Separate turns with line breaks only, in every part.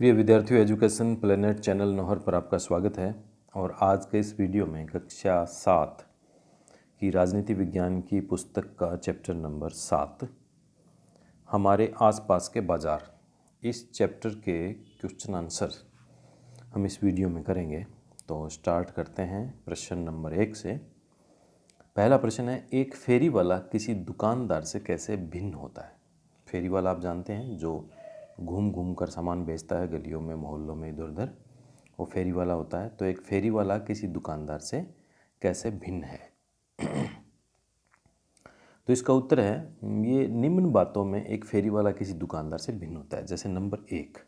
प्रिय विद्यार्थियों, education planet channel Nohar पर आपका स्वागत है। और आज के इस वीडियो में कक्षा 7 की राजनीति विज्ञान की पुस्तक का चैप्टर नंबर 7 हमारे आसपास के बाज़ार, इस चैप्टर के क्वेश्चन आंसर हम इस वीडियो में करेंगे। तो स्टार्ट करते हैं प्रश्न नंबर 1 से। पहला प्रश्न है, एक फेरी वाला किसी दुकानदार से कैसे भिन्न होता है। फेरी वाला आप जानते हैं, जो घूम घूम कर सामान बेचता है गलियों में, मोहल्लों में, इधर उधर, वो फेरी वाला होता है। तो एक फेरी वाला किसी दुकानदार से कैसे भिन्न है। तो इसका उत्तर है, ये निम्न बातों में एक फेरी वाला किसी दुकानदार से भिन्न होता है। जैसे नंबर 1,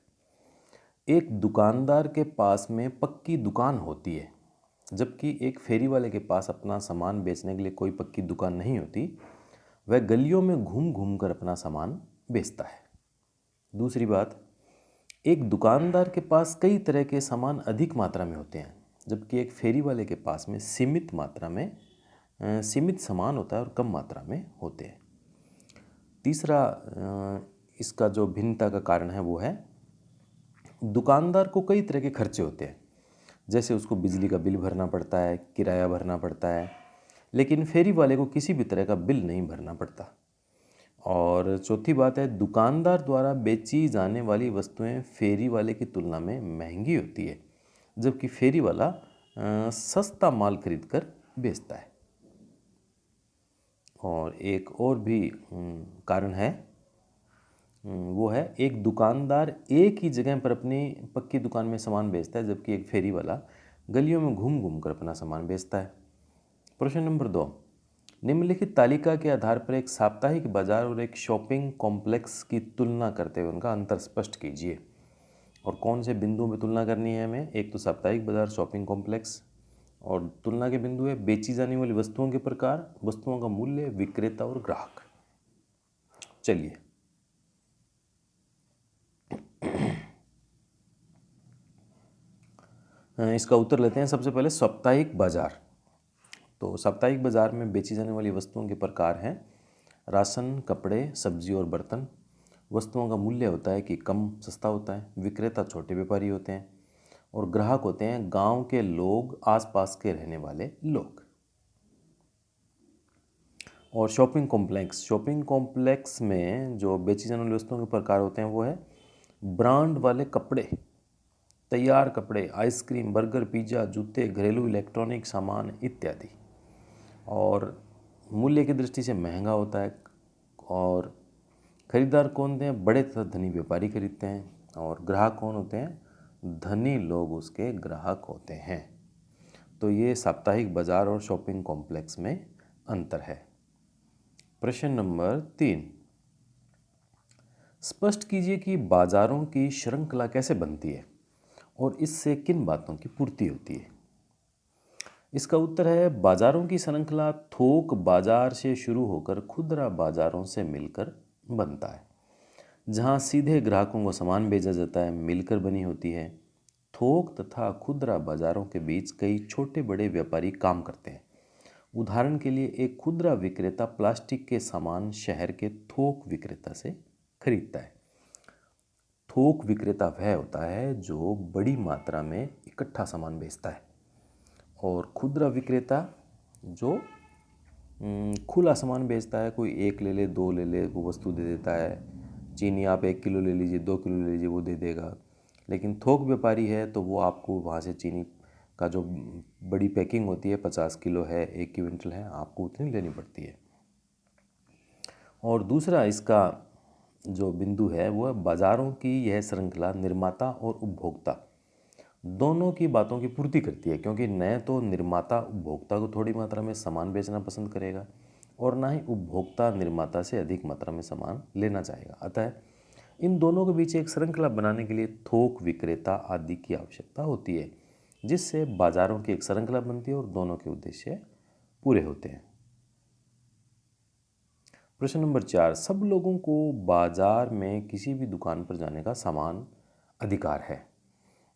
एक दुकानदार के पास में पक्की दुकान होती है, जबकि एक फेरी वाले के पास अपना सामान बेचने के लिए कोई पक्की दुकान नहीं होती। वह गलियों में घूम घूम कर अपना सामान बेचता है। दूसरी बात, एक दुकानदार के पास कई तरह के सामान अधिक मात्रा में होते हैं, जबकि एक फेरी वाले के पास में सीमित मात्रा में सीमित सामान होता है और कम मात्रा में होते हैं। तीसरा इसका जो भिन्नता का कारण है वो है, दुकानदार को कई तरह के खर्चे होते हैं, जैसे उसको बिजली का बिल भरना पड़ता है, किराया भरना पड़ता है, लेकिन फेरी वाले को किसी भी तरह का बिल नहीं भरना पड़ता। और चौथी बात है, दुकानदार द्वारा बेची जाने वाली वस्तुएं फेरी वाले की तुलना में महंगी होती है, जबकि फेरी वाला सस्ता माल खरीद कर बेचता है। और एक और भी कारण है, वो है, एक दुकानदार एक ही जगह पर अपनी पक्की दुकान में सामान बेचता है, जबकि एक फेरी वाला गलियों में घूम घूम कर अपना सामान बेचता है। प्रश्न नंबर 2, निम्नलिखित तालिका के आधार पर एक साप्ताहिक बाजार और एक शॉपिंग कॉम्प्लेक्स की तुलना करते हुए उनका अंतर स्पष्ट कीजिए। और कौन से बिंदुओं में तुलना करनी है हमें। एक तो साप्ताहिक बाजार, शॉपिंग कॉम्प्लेक्स, और तुलना के बिंदु है बेची जाने वाली वस्तुओं के प्रकार, वस्तुओं का मूल्य, विक्रेता और ग्राहक। चलिए, इसका उत्तर लेते हैं। सबसे पहले साप्ताहिक बाजार। तो साप्ताहिक बाजार में बेची जाने वाली वस्तुओं के प्रकार हैं राशन, कपड़े, सब्जी और बर्तन। वस्तुओं का मूल्य होता है कि कम सस्ता होता है। विक्रेता छोटे व्यापारी होते हैं और ग्राहक होते हैं गांव के लोग, आसपास के रहने वाले लोग। और शॉपिंग कॉम्प्लेक्स में जो बेची जाने वाली वस्तुओं के प्रकार होते हैं वो है ब्रांड वाले कपड़े, तैयार कपड़े, आइसक्रीम, बर्गर, पिज़्ज़ा, जूते, घरेलू इलेक्ट्रॉनिक सामान इत्यादि। और मूल्य की दृष्टि से महंगा होता है। और खरीदार कौन होते हैं, बड़े तथा धनी व्यापारी खरीदते हैं। और ग्राहक कौन होते हैं, धनी लोग उसके ग्राहक होते हैं। तो ये साप्ताहिक बाजार और शॉपिंग कॉम्प्लेक्स में अंतर है। प्रश्न नंबर 3, स्पष्ट कीजिए कि बाजारों की श्रृंखला कैसे बनती है और इससे किन बातों की पूर्ति होती है। इसका उत्तर है, बाजारों की श्रृंखला थोक बाजार से शुरू होकर खुदरा बाजारों से मिलकर बनता है, जहां सीधे ग्राहकों को सामान बेचा जाता है, मिलकर बनी होती है। थोक तथा खुदरा बाजारों के बीच कई छोटे बड़े व्यापारी काम करते हैं। उदाहरण के लिए, एक खुदरा विक्रेता प्लास्टिक के सामान शहर के थोक विक्रेता से खरीदता है। थोक विक्रेता वह होता है जो बड़ी मात्रा में इकट्ठा सामान बेचता है, और खुदरा विक्रेता जो खुला सामान बेचता है। कोई एक ले ले, दो ले ले, वो वस्तु दे देता है। चीनी आप 1 किलो ले लीजिए, 2 किलो ले लीजिए, वो दे देगा। लेकिन थोक व्यापारी है तो वो आपको वहाँ से चीनी का जो बड़ी पैकिंग होती है, 50 किलो है, 1 क्विंटल है, आपको उतनी लेनी पड़ती है। और दूसरा इसका जो बिंदु है वो है, बाज़ारों की यह श्रृंखला निर्माता और उपभोक्ता दोनों की बातों की पूर्ति करती है, क्योंकि न तो निर्माता उपभोक्ता को थोड़ी मात्रा में सामान बेचना पसंद करेगा और ना ही उपभोक्ता निर्माता से अधिक मात्रा में सामान लेना चाहेगा। अतः इन दोनों के बीच एक श्रृंखला बनाने के लिए थोक विक्रेता आदि की आवश्यकता होती है, जिससे बाजारों की एक श्रृंखला बनती है और दोनों के उद्देश्य पूरे होते हैं। प्रश्न नंबर 4, सब लोगों को बाजार में किसी भी दुकान पर जाने का समान अधिकार है।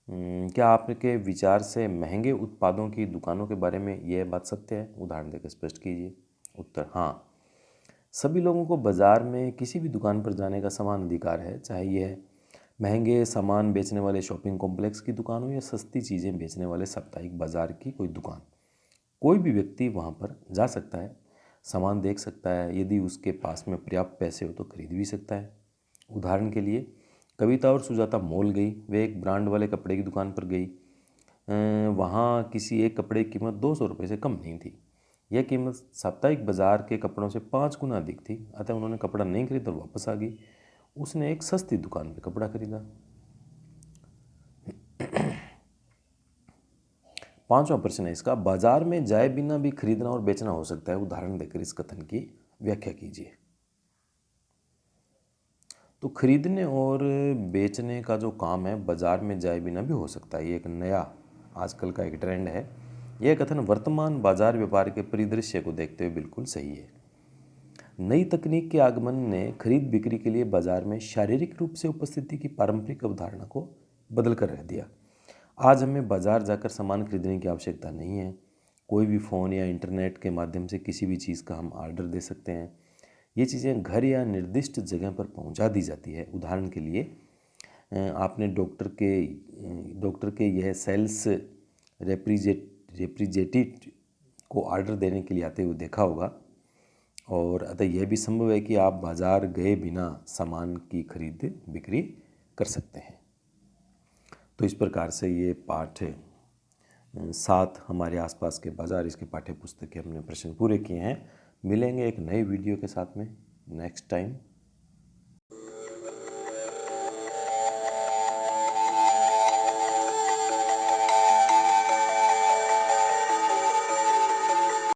क्या आपके विचार से महंगे उत्पादों की दुकानों के बारे में यह बात सत्य है। उदाहरण देकर स्पष्ट कीजिए। उत्तर, हाँ, सभी लोगों को बाजार में किसी भी दुकान पर जाने का समान अधिकार है, चाहे यह महंगे सामान बेचने वाले शॉपिंग कॉम्प्लेक्स की दुकान हो या सस्ती चीज़ें बेचने वाले साप्ताहिक बाजार की कोई दुकान, कोई भी व्यक्ति वहाँ पर जा सकता है, सामान देख सकता है। यदि उसके पास में पर्याप्त पैसे हो तो खरीद भी सकता है। उदाहरण के लिए कविता और सुजाता मॉल गई। वे एक ब्रांड वाले कपड़े की दुकान पर गई। वहाँ किसी एक कपड़े की कीमत 200 रुपये से कम नहीं थी। यह कीमत साप्ताहिक बाजार के कपड़ों से 5 गुना अधिक थी। अतः उन्होंने कपड़ा नहीं खरीदा और वापस आ गई। उसने एक सस्ती दुकान पे कपड़ा खरीदा। 5वां प्रश्न है इसका, बाजार में जाए बिना भी खरीदना और बेचना हो सकता है, उदाहरण देकर इस कथन की व्याख्या कीजिए। तो खरीदने और बेचने का जो काम है बाजार में जाए बिना भी हो सकता है। ये एक नया आजकल का एक ट्रेंड है। यह कथन वर्तमान बाजार व्यापार के परिदृश्य को देखते हुए बिल्कुल सही है। नई तकनीक के आगमन ने खरीद बिक्री के लिए बाजार में शारीरिक रूप से उपस्थिति की पारंपरिक अवधारणा को बदल कर रख दिया। आज हमें बाजार जाकर सामान खरीदने की आवश्यकता नहीं है। कोई भी फ़ोन या इंटरनेट के माध्यम से किसी भी चीज़ का हम ऑर्डर दे सकते हैं। ये चीज़ें घर या निर्दिष्ट जगह पर पहुंचा दी जाती है। उदाहरण के लिए आपने डॉक्टर के यह सेल्स रिप्रेजेंटेटिव को ऑर्डर देने के लिए आते हुए देखा होगा। और अतः यह भी संभव है कि आप बाज़ार गए बिना सामान की खरीद बिक्री कर सकते हैं। तो इस प्रकार से ये पाठ 7 हमारे आसपास के बाज़ार, इसके पाठ्य पुस्तक के हमने प्रश्न पूरे किए हैं। मिलेंगे एक नए वीडियो के साथ में नेक्स्ट टाइम।